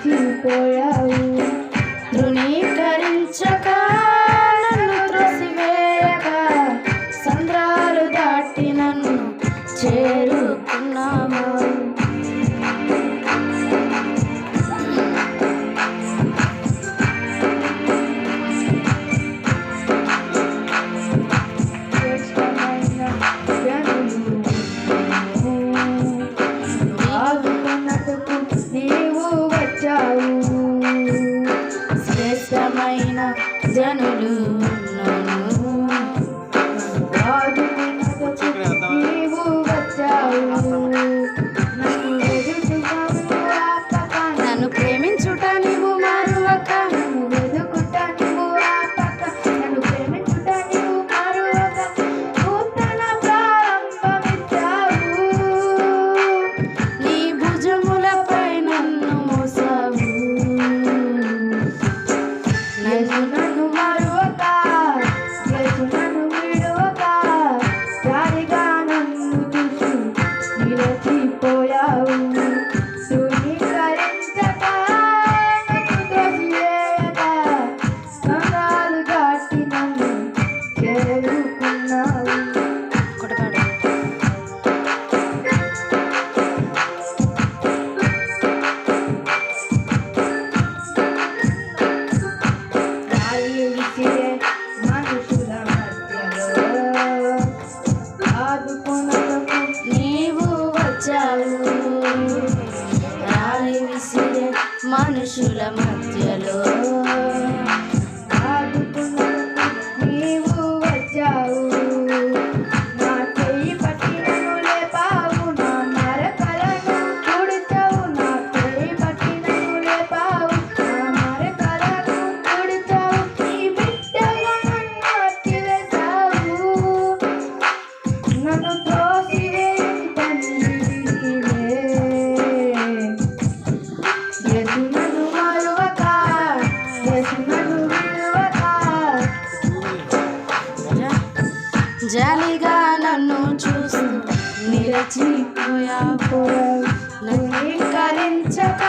నిలిచిపోయావు. తృణీకరించక నన్ను త్రోసివేయక సంద్రాలు దాటి నన్ను చేరుకున్నావు. శ్రేష్టమైన జనులు నీవు వచ్చావు. నన్ను ప్రేమించుట నీవు మారువక వెదుకుట నీవు ఆపక, నన్ను ప్రేమించుట నీవు మారువక, నూతన ప్రారంభమిచ్చావు. నీ భుజములపై నన్ను మోసావు. నన్ను మరువక, యేసు నన్ను విడువక, జాలిగా నన్ను చూసి నిలిచిపోయావు. తృణీకరించక, నన్ను త్రోసివేయక, సంద్రాలు దాటి నన్ను చేరుకున్నావు. కొడతాడు. గాలి విసిరే మనుషుల మధ్యలో ఆదుకొనుటకు నీవు వచ్చావు. రాలి విసిరే మనుషుల మధ్యలో ఆదుకొనుటకు నీవు వచ్చావు. నా చెయ్యి పట్టి నన్ను లేపావు, నా మరకలను తుడిచావు. నా చెయ్యి పట్టి నన్ను లేపావు, నా మరకలను తుడిచావు. నీ బిడ్డగా నన్ను అట్టివేశావు. నన్ను త్రోసివేసి తండ్రివే. యేసు నన్ను మరువక, యేసు నన్ను విడువక, జాలిగా నన్ను చూస్తూ నిలిచిపోయావు. పోయావు. నన్ను కరించక